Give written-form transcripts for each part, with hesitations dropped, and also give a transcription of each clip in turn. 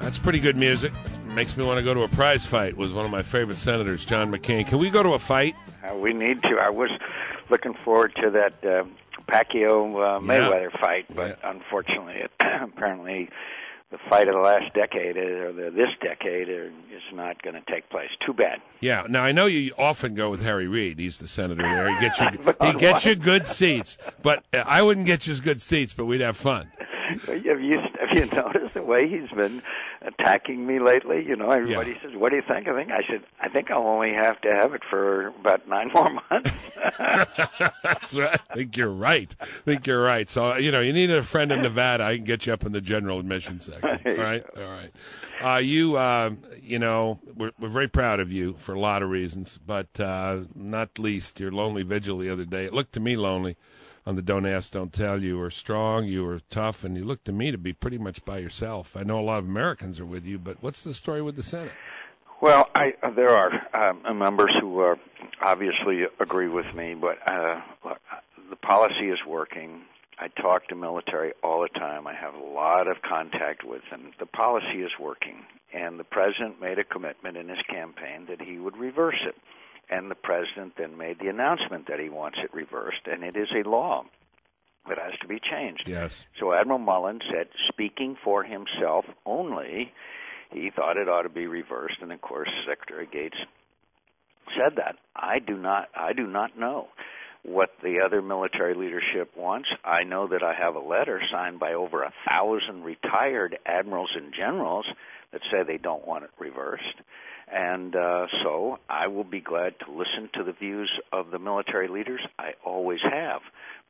That's pretty good music. Makes me want to go to a prize fight with one of my favorite senators, John McCain. Can we go to a fight? We need to. I was looking forward to that Pacquiao-Mayweather fight, but unfortunately, apparently the fight of the last decade or this decade is not going to take place. Too bad. Yeah. Now, I know you often go with Harry Reid. He's the senator there. He gets you good seats. But I wouldn't get you as good seats, but we'd have fun. Have you noticed the way he's been attacking me lately? You know, everybody says, "What do you think?" I think I'll only have to have it for about 9 more months. That's right. I think you're right. So, you need a friend in Nevada. I can get you up in the general admission section. All right. We're very proud of you for a lot of reasons, but not least your lonely vigil the other day. It looked to me lonely. On the Don't Ask, Don't Tell, you were strong, you were tough, and you looked to me to be pretty much by yourself. I know a lot of Americans are with you, but what's the story with the Senate? Well, there are members who obviously agree with me, but the policy is working. I talk to military all the time. I have a lot of contact with them. The policy is working, and the president made a commitment in his campaign that he would reverse it. And the president then made the announcement that he wants it reversed, and it is a law that has to be changed. Yes. So Admiral Mullen said, speaking for himself only, he thought it ought to be reversed, and of course Secretary Gates said that. I do not know what the other military leadership wants. I know that I have a letter signed by over 1,000 retired admirals and generals that say they don't want it reversed. And so I will be glad to listen to the views of the military leaders. I always have.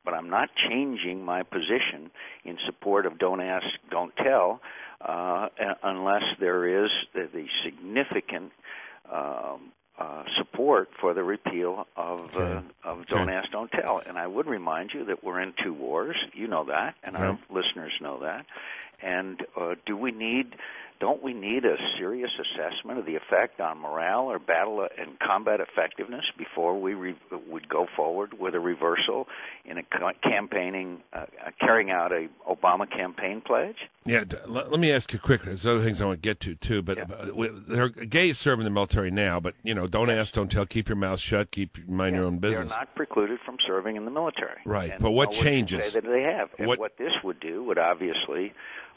But I'm not changing my position in support of Don't Ask, Don't Tell unless there is the significant support for the repeal of Don't Ask, Don't Tell. And I would remind you that we're in 2 wars. You know that, and our listeners know that. And don't we need a serious assessment of the effect on morale or battle and combat effectiveness before we would go forward with a reversal in a carrying out a Obama campaign pledge? Yeah, let me ask you quickly. There's other things I want to get to, too. But there are gays serving the military now, but, don't ask, don't tell, keep your mouth shut, mind your own business. They're not precluded from serving in the military. Right, and but what changes? Say that they have. And what this would do would obviously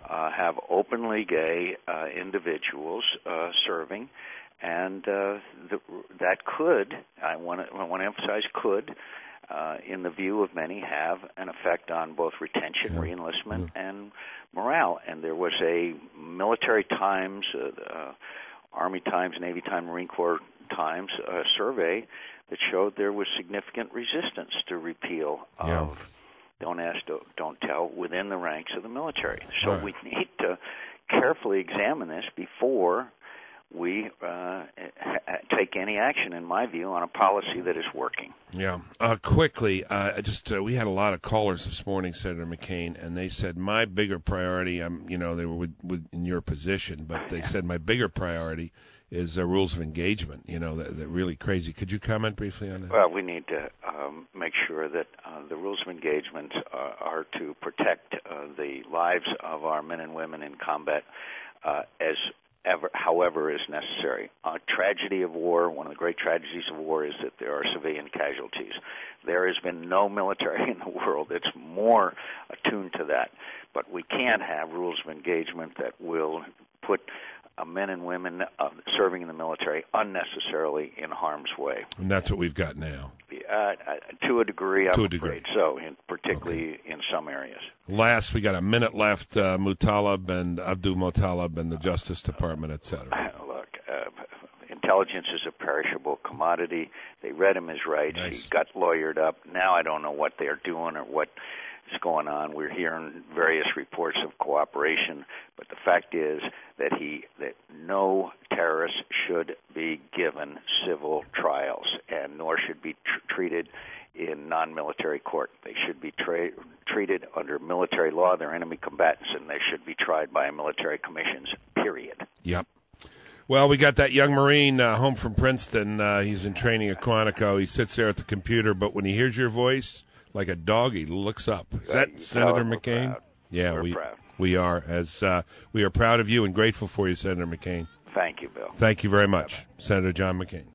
have openly gay individuals serving, and that could, I want to emphasize, could, in the view of many, have an effect on both retention, reenlistment, and morale. And there was a Military Times, Army Times, Navy Times, Marine Corps Times survey that showed there was significant resistance to repeal of Don't Ask, Don't Tell within the ranks of the military. So we need to carefully examine this before we take any action, in my view, on a policy that is working. Yeah. Quickly, we had a lot of callers this morning, Senator McCain, and they said my bigger priority, they were in your position, but they said my bigger priority is rules of engagement. They're really crazy. Could you comment briefly on that? Well, we need to make sure that the rules of engagement are to protect the lives of our men and women in combat however is necessary. Tragedy of war, one of the great tragedies of war is that there are civilian casualties. There has been no military in the world that's more attuned to that. But we can't have rules of engagement that will put men and women serving in the military unnecessarily in harm's way. And that's what we've got now. To a degree, I'm afraid so, particularly in some areas. Last, we got a minute left. Muttalib and Abdul Muttalib and the Justice Department, et cetera. Look, intelligence is a perishable commodity. They read him his rights. Nice. He got lawyered up. Now I don't know what they're doing or what is going on. We're hearing various reports of cooperation, but the fact is that no terrorist should be given civil trials, and nor should be treated in non-military court. They should be treated under military law. They're enemy combatants, and they should be tried by military commissions, period. Yep. Well, we got that young Marine home from Princeton. He's in training at Quantico. He sits there at the computer, but when he hears your voice, like a dog, he looks up. Is that Senator McCain? Yeah, we're proud. We are proud of you and grateful for you, Senator McCain. Thank you, Bill. Thank you very much, Senator John McCain.